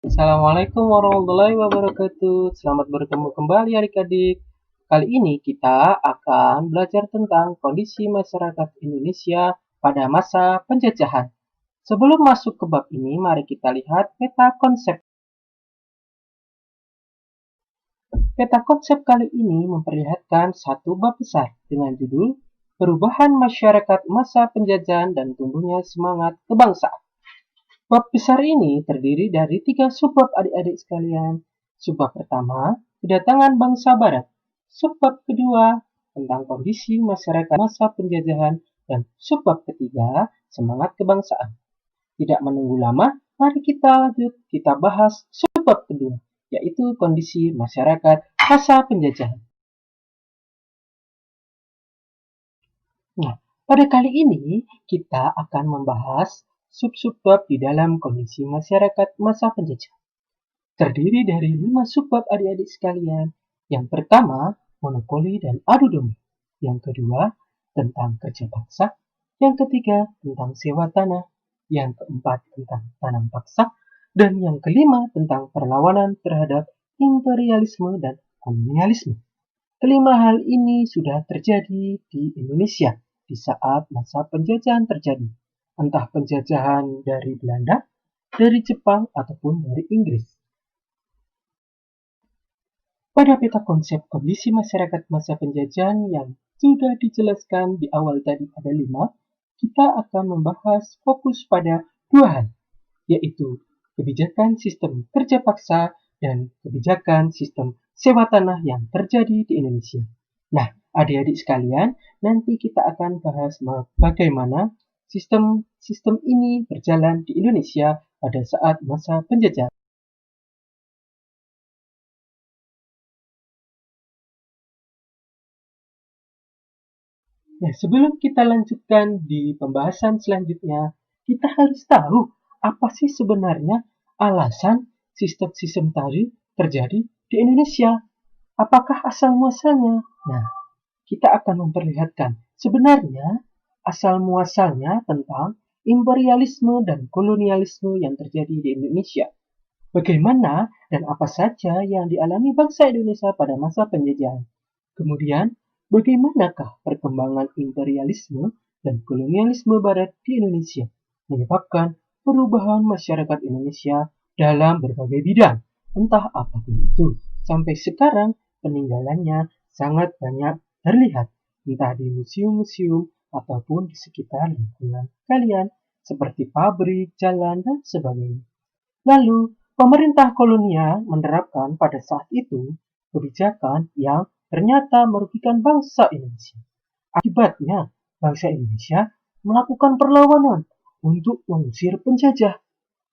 Assalamualaikum warahmatullahi wabarakatuh. Selamat bertemu kembali adik-adik. Kali ini kita akan belajar tentang kondisi masyarakat Indonesia pada masa penjajahan. Sebelum masuk ke bab ini, mari kita lihat peta konsep. Peta konsep kali ini memperlihatkan satu bab besar dengan judul Perubahan Masyarakat Masa Penjajahan dan Tumbuhnya Semangat Kebangsaan. Bab besar ini terdiri dari 3 subbab adik-adik sekalian. Subbab pertama, kedatangan bangsa barat. Subbab kedua, tentang kondisi masyarakat masa penjajahan. Dan subbab ketiga, semangat kebangsaan. Tidak menunggu lama, mari kita bahas subbab kedua, yaitu kondisi masyarakat masa penjajahan. Nah, pada kali ini kita akan membahas sub-subbab di dalam kondisi masyarakat masa penjajahan. Terdiri dari 5 subbab adik-adik sekalian. Yang pertama, monopoli dan adu domba. Yang kedua, tentang kerja paksa. Yang ketiga, tentang sewa tanah. Yang keempat, tentang tanam paksa. Dan yang kelima, tentang perlawanan terhadap imperialisme dan kolonialisme. Kelima hal ini sudah terjadi di Indonesia di saat masa penjajahan terjadi. Entah penjajahan dari Belanda, dari Jepang, ataupun dari Inggris. Pada peta konsep kondisi masyarakat masa penjajahan yang sudah dijelaskan di awal tadi ada 5, kita akan membahas fokus pada 2 hal, yaitu kebijakan sistem kerja paksa dan kebijakan sistem sewa tanah yang terjadi di Indonesia. Nah, adik-adik sekalian, nanti kita akan bahas bagaimana sistem ini berjalan di Indonesia pada saat masa penjajahan. Nah, sebelum kita lanjutkan di pembahasan selanjutnya, kita harus tahu apa sih sebenarnya alasan sistem-sistem tadi terjadi di Indonesia. Apakah asal muasalnya? Nah, kita akan memperlihatkan sebenarnya asal muasalnya tentang imperialisme dan kolonialisme yang terjadi di Indonesia. Bagaimana dan apa saja yang dialami bangsa Indonesia pada masa penjajahan. Kemudian, bagaimanakah perkembangan imperialisme dan kolonialisme barat di Indonesia menyebabkan perubahan masyarakat Indonesia dalam berbagai bidang, entah apapun itu. Sampai sekarang peninggalannya sangat banyak terlihat, entah di museum-museum ataupun di sekitar lingkungan kalian, seperti pabrik, jalan, dan sebagainya. Lalu, pemerintah kolonial menerapkan pada saat itu kebijakan yang ternyata merugikan bangsa Indonesia. Akibatnya, bangsa Indonesia melakukan perlawanan untuk mengusir penjajah.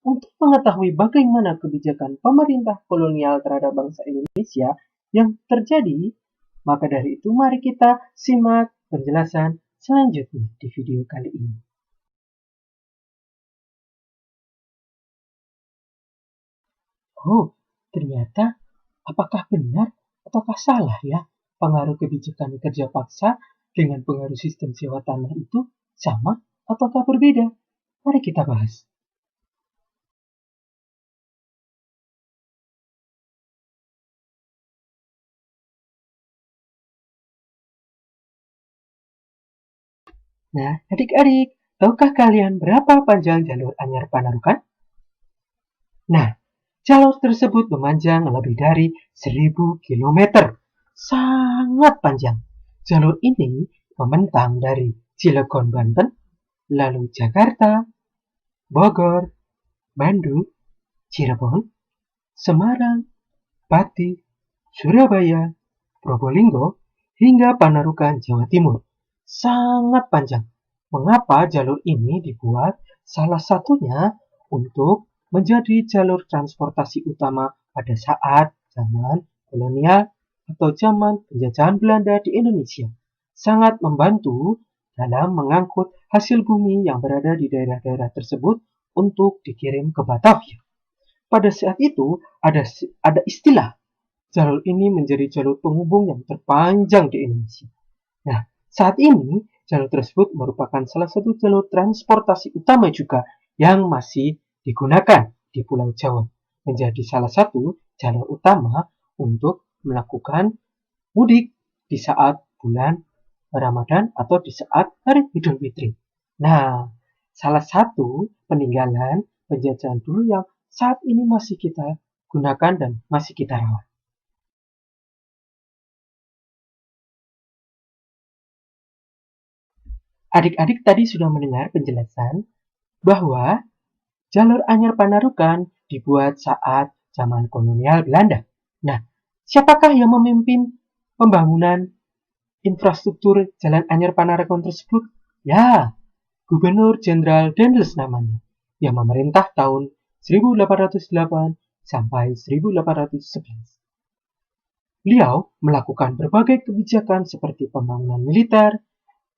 Untuk mengetahui bagaimana kebijakan pemerintah kolonial terhadap bangsa Indonesia yang terjadi, maka dari itu mari kita simak penjelasan selanjutnya di video kali ini. Oh, ternyata apakah benar ataukah salah ya pengaruh kebijakan kerja paksa dengan pengaruh sistem sewa tanah itu sama ataukah berbeda? Mari kita bahas. Nah, adik-adik, tahukah kalian berapa panjang jalur Anyar Panarukan? Nah, jalur tersebut memanjang lebih dari 1000 km. Sangat panjang. Jalur ini membentang dari Cilegon, Banten, lalu Jakarta, Bogor, Bandung, Cirebon, Semarang, Pati, Surabaya, Probolinggo, hingga Panarukan, Jawa Timur. Sangat panjang. Mengapa jalur ini dibuat? Salah satunya untuk menjadi jalur transportasi utama pada saat zaman kolonial atau zaman penjajahan Belanda di Indonesia. Sangat membantu dalam mengangkut hasil bumi yang berada di daerah-daerah tersebut untuk dikirim ke Batavia. Pada saat itu ada istilah jalur ini menjadi jalur penghubung yang terpanjang di Indonesia. Nah, saat ini jalur tersebut merupakan salah satu jalur transportasi utama juga yang masih digunakan di Pulau Jawa. menjadi salah satu jalur utama untuk melakukan mudik di saat bulan Ramadan atau di saat hari Idul Fitri. Nah, salah satu peninggalan penjajahan dulu yang saat ini masih kita gunakan dan masih kita rawat. Adik-adik tadi sudah mendengar penjelasan bahwa jalur Anyar Panarukan dibuat saat zaman kolonial Belanda. Nah, siapakah yang memimpin pembangunan infrastruktur Jalan Anyar Panarukan tersebut? Ya, Gubernur Jenderal Dendels namanya, yang memerintah tahun 1808 sampai 1811. Beliau melakukan berbagai kebijakan seperti pembangunan militer,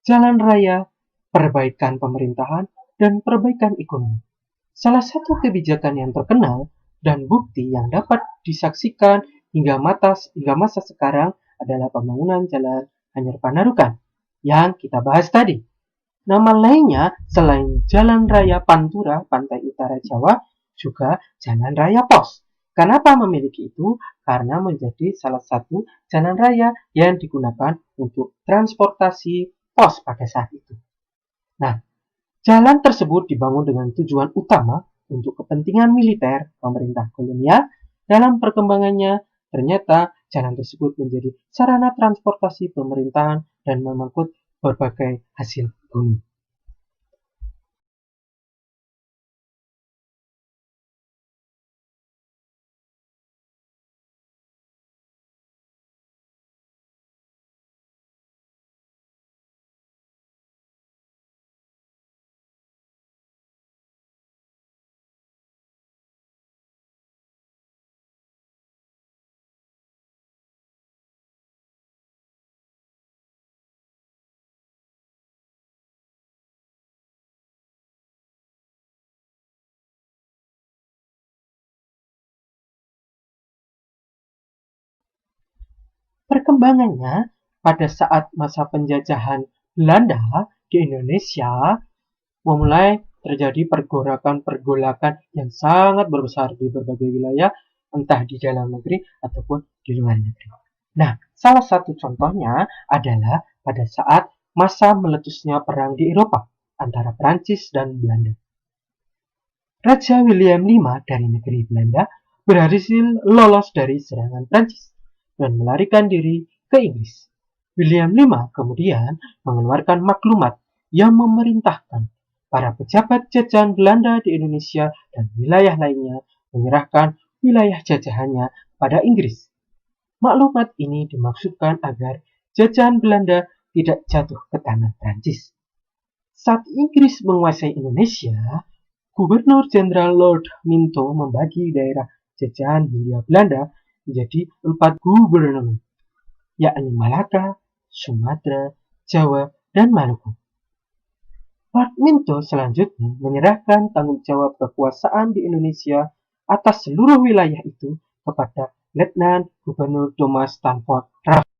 jalan raya, perbaikan pemerintahan, dan perbaikan ekonomi. Salah satu kebijakan yang terkenal dan bukti yang dapat disaksikan hingga masa sekarang adalah pembangunan Jalan Anyar Panarukan yang kita bahas tadi. Nama lainnya selain Jalan Raya Pantura Pantai Utara Jawa juga Jalan Raya Pos. Kenapa memiliki itu? Karena menjadi salah satu jalan raya yang digunakan untuk transportasi pos pada saat itu. Nah, jalan tersebut dibangun dengan tujuan utama untuk kepentingan militer pemerintah kolonial. Dalam perkembangannya, ternyata jalan tersebut menjadi sarana transportasi pemerintahan dan mengangkut berbagai hasil bumi. Perkembangannya pada saat masa penjajahan Belanda di Indonesia memulai terjadi pergolakan-pergolakan yang sangat besar di berbagai wilayah, entah di dalam negeri ataupun di luar negeri. Nah, salah satu contohnya adalah pada saat masa meletusnya perang di Eropa antara Prancis dan Belanda. Raja William V dari negeri Belanda berhasil lolos dari serangan Prancis dan melarikan diri ke Inggris. William V kemudian mengeluarkan maklumat yang memerintahkan para pejabat jajahan Belanda di Indonesia dan wilayah lainnya menyerahkan wilayah jajahannya pada Inggris. Maklumat ini dimaksudkan agar jajahan Belanda tidak jatuh ke tangan Prancis. Saat Inggris menguasai Indonesia, Gubernur Jenderal Lord Minto membagi daerah jajahan Hindia Belanda menjadi 4 gubernur, yakni Malaka, Sumatera, Jawa, dan Maluku. Lord Minto selanjutnya menyerahkan tanggung jawab kekuasaan di Indonesia atas seluruh wilayah itu kepada Letnan Gubernur Thomas Stamford Raffles.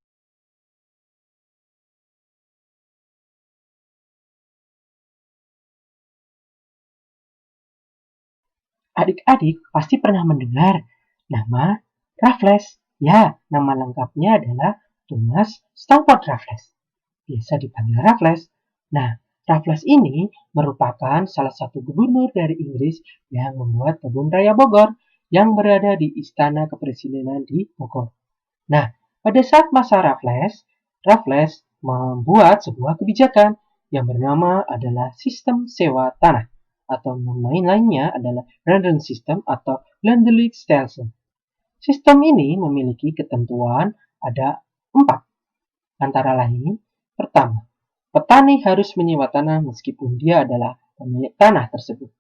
Adik-adik pasti pernah mendengar nama Raffles. Ya, nama lengkapnya adalah Thomas Stamford Raffles. Biasa dipanggil Raffles. Nah, Raffles ini merupakan salah satu gubernur dari Inggris yang membuat Kebun Raya Bogor yang berada di Istana Kepresidenan di Bogor. Nah, pada saat masa Raffles membuat sebuah kebijakan yang bernama adalah sistem sewa tanah atau nama lainnya adalah Random System atau Land Lease Station. Sistem ini memiliki ketentuan ada 4, antara lain, pertama, petani harus menyewa tanah meskipun dia adalah pemilik tanah tersebut.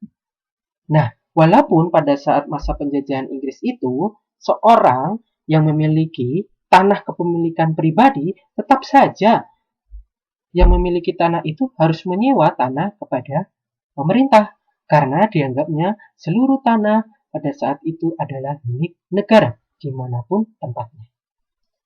Nah, walaupun pada saat masa penjajahan Inggris itu, seorang yang memiliki tanah kepemilikan pribadi tetap saja yang memiliki tanah itu harus menyewa tanah kepada pemerintah karena dianggapnya seluruh tanah pada saat itu adalah milik negara dimanapun tempatnya.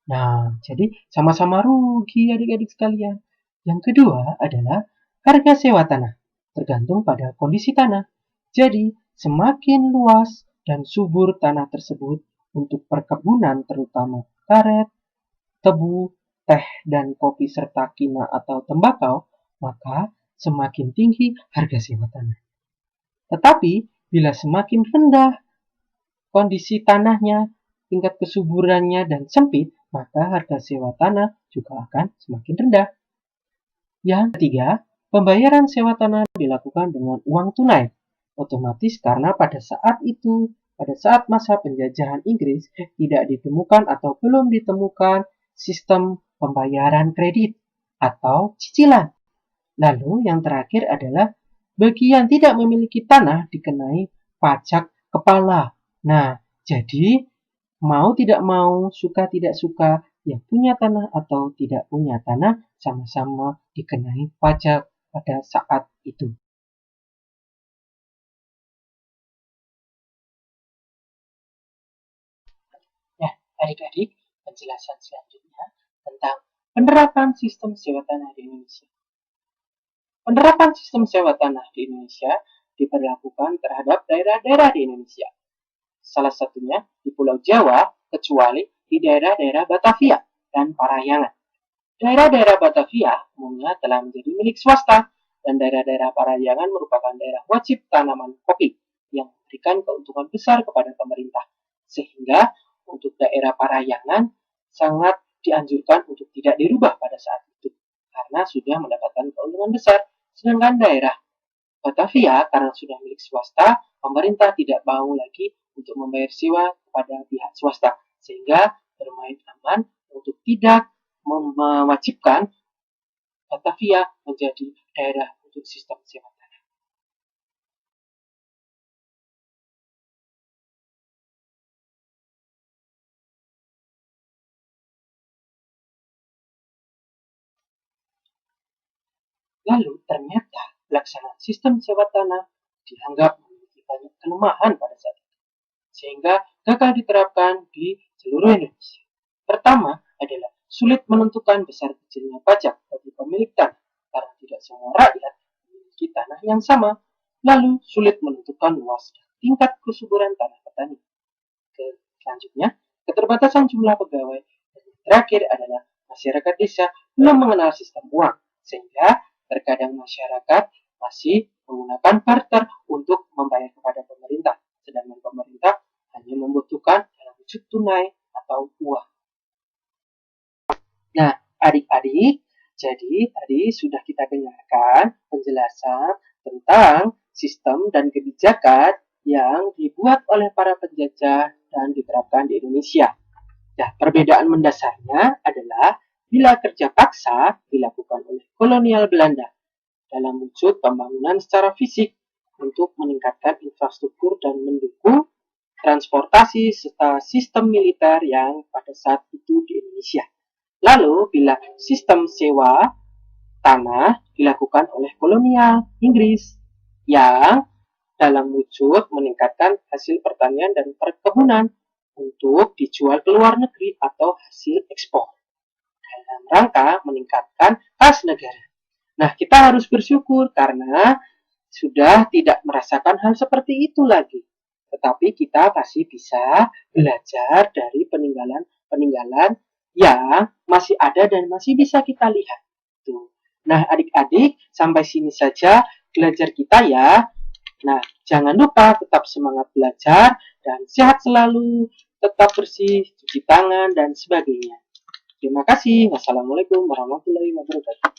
Nah, jadi sama-sama rugi adik-adik sekalian. Yang kedua adalah harga sewa tanah, tergantung pada kondisi tanah. Jadi, semakin luas dan subur tanah tersebut untuk perkebunan terutama karet, tebu, teh, dan kopi serta kina atau tembakau, maka semakin tinggi harga sewa tanah. Tetapi bila semakin rendah kondisi tanahnya, tingkat kesuburannya, dan sempit, maka harga sewa tanah juga akan semakin rendah. Yang ketiga, pembayaran sewa tanah dilakukan dengan uang tunai. Otomatis karena pada saat masa penjajahan Inggris tidak ditemukan atau belum ditemukan sistem pembayaran kredit atau cicilan. Lalu yang terakhir adalah bagi yang tidak memiliki tanah dikenai pajak kepala. Nah, jadi mau tidak mau, suka tidak suka, yang punya tanah atau tidak punya tanah sama-sama dikenai pajak pada saat itu. Nah, adik-adik, penjelasan selanjutnya tentang penerapan sistem sewa tanah di Indonesia. Penerapan sistem sewa tanah di Indonesia diberlakukan terhadap daerah-daerah di Indonesia. Salah satunya di Pulau Jawa, kecuali di daerah-daerah Batavia dan Parahyangan. Daerah-daerah Batavia umumnya telah menjadi milik swasta, dan daerah-daerah Parahyangan merupakan daerah wajib tanaman kopi yang memberikan keuntungan besar kepada pemerintah. Sehingga untuk daerah Parahyangan sangat dianjurkan untuk tidak dirubah pada saat itu, karena sudah mendapatkan keuntungan besar. Sedangkan daerah Batavia karena sudah milik swasta, pemerintah tidak mau lagi untuk membayar sewa kepada pihak swasta, sehingga bermain aman untuk tidak mewajibkan Batavia menjadi daerah untuk sistem sewa tanah. Lalu ternyata pelaksanaan sistem sewa tanah dianggap memiliki banyak kelemahan pada saat itu, sehingga gagal diterapkan di seluruh Indonesia. Pertama adalah sulit menentukan besar kecilnya pajak bagi pemilik tanah, karena tidak semua rakyat memiliki tanah yang sama. Lalu sulit menentukan luas dan tingkat kesuburan tanah petani. Selanjutnya, keterbatasan jumlah pegawai. Dan yang terakhir adalah masyarakat desa belum mengenal sistem uang, sehingga terkadang masyarakat masih menggunakan barter untuk membayar kepada pemerintah, sedangkan pemerintah hanya membutuhkan dalam wujud tunai atau uang. Nah, adik-adik, jadi tadi sudah kita dengarkan penjelasan tentang sistem dan kebijakan yang dibuat oleh para penjajah dan diterapkan di Indonesia. Nah, perbedaan mendasarnya adalah bila kerja paksa dilakukan oleh kolonial Belanda dalam wujud pembangunan secara fisik untuk meningkatkan infrastruktur dan mendukung transportasi serta sistem militer yang pada saat itu di Indonesia. Lalu, bila sistem sewa tanah dilakukan oleh kolonial Inggris yang dalam wujud meningkatkan hasil pertanian dan perkebunan untuk dijual ke luar negeri atau hasil ekspor dalam rangka meningkatkan kas negara. Nah, kita harus bersyukur karena sudah tidak merasakan hal seperti itu lagi. Tetapi kita masih bisa belajar dari peninggalan-peninggalan yang masih ada dan masih bisa kita lihat. Tuh. Nah, adik-adik, sampai sini saja belajar kita ya. Nah, jangan lupa tetap semangat belajar dan sehat selalu, tetap bersih, cuci tangan, dan sebagainya. Terima kasih. Wassalamualaikum warahmatullahi wabarakatuh.